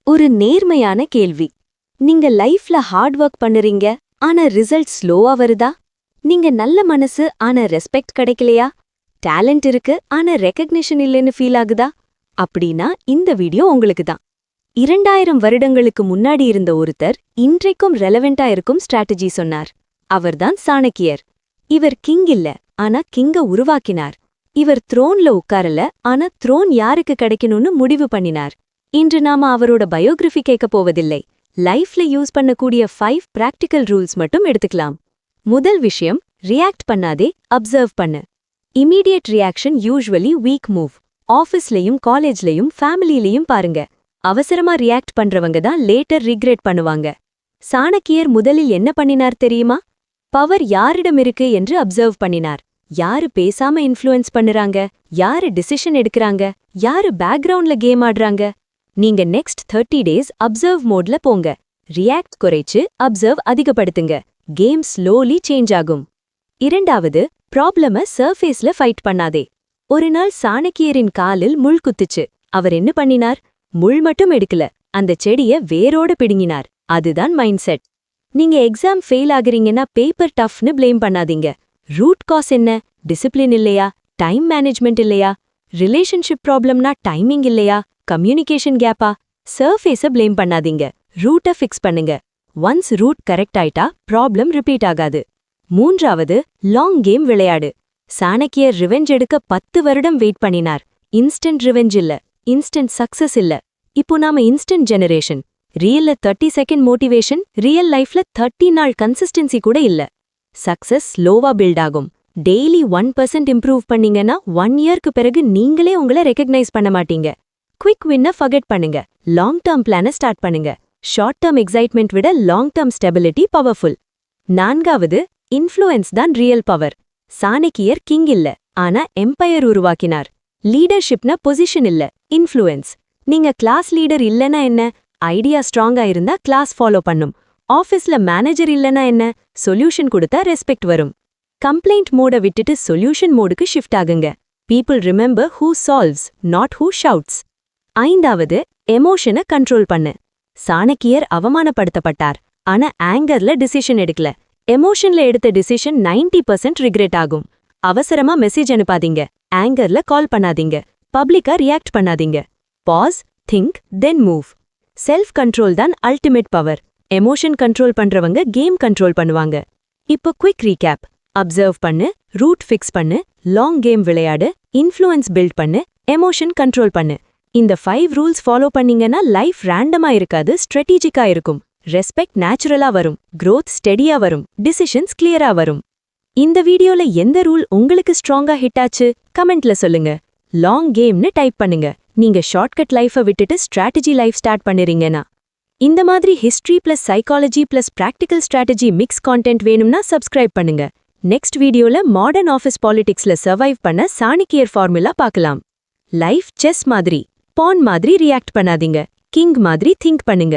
ஒரு நேர்மையான கேள்வி. நீங்க லைஃப்ல ஹார்ட் ஒர்க் பண்ணுறீங்க, ஆனா ரிசல்ட் ஸ்லோவா வருதா? நீங்க நல்ல மனசு, ஆனா ரெஸ்பெக்ட் கிடைக்கலையா? டேலண்ட் இருக்கு, ஆனா ரெகக்னிஷன் இல்லைன்னு ஃபீல் ஆகுதா? அப்படின்னா இந்த வீடியோ உங்களுக்கு தான். 2000 வருடங்களுக்கு முன்னாடி இருந்த ஒருத்தர் இன்றைக்கும் ரெலவெண்டா இருக்கும் ஸ்ட்ராட்டஜி சொன்னார். அவர்தான் சாணக்கியர். இவர் கிங் இல்ல, ஆனா கிங்க உருவாக்கினார். இவர் த்ரோன்ல உட்காரல, ஆனா த்ரோன் யாருக்கு கிடைக்கணும்னு முடிவு பண்ணினார். இன்று நாம அவரோட பயோகிராஃபி கேட்க போவதில்லை. லைஃப்ல யூஸ் பண்ணக்கூடிய 5 பிராக்டிக்கல் ரூல்ஸ் மட்டும் எடுத்துக்கலாம். முதல் விஷயம், ரியாக்ட் பண்ணாதே, அப்சர்வ் பண்ணு. Immediate reaction usually weak move. ஆஃபீஸ்லயும் காலேஜ்லயும் ஃபேமிலிலையும் பாருங்க. அவசரமா ரியாக்ட் பண்றவங்க தான் லேட்டர் ரிக்ரெட் பண்ணுவாங்க. சாணக்கியர் முதலில் என்ன பண்ணினார் தெரியுமா? பவர் யாரிடம் இருக்கு என்று அப்சர்வ் பண்ணினார். யாரு பேசாம இன்ஃப்ளூயன்ஸ் பண்ணுறாங்க, யாரு டிசிஷன் எடுக்கறாங்க, யாரு பேக்ரவுண்ட்ல கேம் ஆடுறாங்க. நீங்க நெக்ஸ்ட் 30 days அப்சர்வ் மோட்ல போங்க. ரியாக்ட் குறைச்சு அப்சர்வ் அதிகப்படுத்துங்க. கேம் ஸ்லோலி சேஞ்ச் ஆகும். இரண்டாவது, ப்ராப்ளம சர்ஃபேஸ்ல ஃபைட் பண்ணாதே. ஒரு நாள் சாணக்கியரின் காலில் முள் குத்துச்சு. அவர் என்ன பண்ணினார்? முள் மட்டும் எடுக்கல, அந்த செடிய வேரோட பிடுங்கினார். அதுதான் மைண்ட் செட். நீங்க எக்ஸாம் ஃபெயில் ஆகுறீங்கன்னா பேப்பர் டஃப்னு ப்ளேம் பண்ணாதீங்க. ரூட் காஸ் என்ன? டிசிப்ளின் இல்லையா? டைம் மேனேஜ்மெண்ட் இல்லையா? ரிலேஷன்ஷிப் ப்ராப்ளம்னா டைமிங் இல்லையா? கம்யூனிகேஷன் கேப்பா? சர்ஃபேஸ ப்ளேம் பண்ணாதீங்க. ரூட்டை ஃபிக்ஸ் பண்ணுங்க. ஒன்ஸ் ரூட் கரெக்ட் ஆயிட்டா ப்ராப்ளம் ரிப்பீட் ஆகாது. மூன்றாவது, லாங் கேம் விளையாடு. சாணக்கியர் ரிவெஞ்ச் எடுக்க 10 வருடம் வெயிட் பண்ணினார். இன்ஸ்டன்ட் ரிவெஞ்ச் இல்ல, இன்ஸ்டன்ட் சக்சஸ் இல்ல. இப்போ நாம இன்ஸ்டன்ட் ஜெனரேஷன். ரியல்ல 30 செகண்ட் மோட்டிவேஷன், ரியல் லைஃப்ல 30 நாள் கன்சிஸ்டன்சி கூட இல்ல. சக்சஸ் ஸ்லோவா பில்ட் ஆகும். டெய்லி 1% இம்ப்ரூவ் பண்ணீங்கன்னா 1 இயர்க்கு பிறகு நீங்களே உங்களை ரெகக்னைஸ் பண்ண மாட்டீங்க. குவிக் வின்ன ஃபர்கெட் பண்ணுங்க. லாங் டேர்ம் பிளான ஸ்டார்ட் பண்ணுங்க. ஷார்ட் டேர்ம் எக்ஸைட்மெண்ட் விட லாங் டேர்ம் ஸ்டெபிலிட்டி பவர்ஃபுல். நான்காவது, இன்ஃப்ளூயன்ஸ் தான் ரியல் பவர். சாணக்கியர் கிங் இல்ல, ஆனா எம்பையர் உருவாக்கினார். லீடர்ஷிப்னா பொசிஷன் இல்ல, இன்ஃப்ளூயன்ஸ். நீங்க கிளாஸ் லீடர் இல்லனா என்ன? ஐடியா ஸ்ட்ராங்கா இருந்தா கிளாஸ் ஃபாலோ பண்ணும். ஆஃபீஸ்ல மேனேஜர் இல்லனா என்ன? சொல்யூஷன் கொடுத்தா ரெஸ்பெக்ட் வரும். கம்ப்ளைண்ட் மோட விட்டுட்டு சொல்யூஷன் மோடுக்கு ஷிஃப்ட் ஆகுங்க. People remember who solves, not who shouts. ஐந்தாவது, எமோஷனை கண்ட்ரோல் பண்ணு. சாணக்கியர் அவமானப்படுத்தப்பட்டார், ஆனா ஆங்கர்ல டிசிஷன் எடுக்கல. எமோஷன்ல எடுத்த டிசிஷன் 90% ரிக்ரெட் ஆகும். அவசரமா மெசேஜ் அனுப்பாதீங்க. ஆங்கர்ல கால் பண்ணாதீங்க. பப்ளிக்கா ரியாக்ட் பண்ணாதீங்க. Pause, think, then move. Self control தான் அல்டிமேட் பவர். எமோஷன் கண்ட்ரோல் பண்றவங்க கேம் கண்ட்ரோல் பண்ணுவாங்க. இப்போ குவிக் ரீகேப். அப்சர்வ் பண்ணு, ரூட் ஃபிக்ஸ் பண்ணு, லாங் கேம் விளையாடு, இன்ஃப்ளூயன்ஸ் பில்ட் பண்ணு, எமோஷன் கண்ட்ரோல் பண்ணு. இந்த 5 ரூல்ஸ் ஃபாலோ பண்ணீங்கன்னா லைஃப் ரேண்டமா இருக்காது, ஸ்ட்ராட்டஜிக்கா இருக்கும். ரெஸ்பெக்ட் நேச்சுரலா வரும், growth ஸ்டெடியா வரும், டிசிஷன்ஸ் கிளியரா வரும். இந்த வீடியோல எந்த ரூல் உங்களுக்கு ஸ்ட்ராங்கா ஹிட் ஆச்சு கமெண்ட்ல சொல்லுங்க. லாங் கேம்னு டைப் பண்ணுங்க. நீங்க ஷார்ட்கட் லைஃபை விட்டுட்டு ஸ்ட்ராட்டஜி லைஃப் ஸ்டார்ட் பண்ணுறீங்கன்னா. இந்த மாதிரி history plus psychology plus practical strategy mix content வேணும்னா சப்ஸ்கிரைப் பண்ணுங்க. நெக்ஸ்ட் வீடியோல மாடர்ன் ஆஃபீஸ் பாலிடிக்ஸ்ல சர்வைவ் பண்ண சாணக்கியர் ஃபார்முலா பார்க்கலாம். லைஃப் செஸ் மாதிரி, பான் மாதிரி ரியாக்ட் பண்ணாதீங்க. கிங் மாதிரி திங்க் பண்ணுங்க.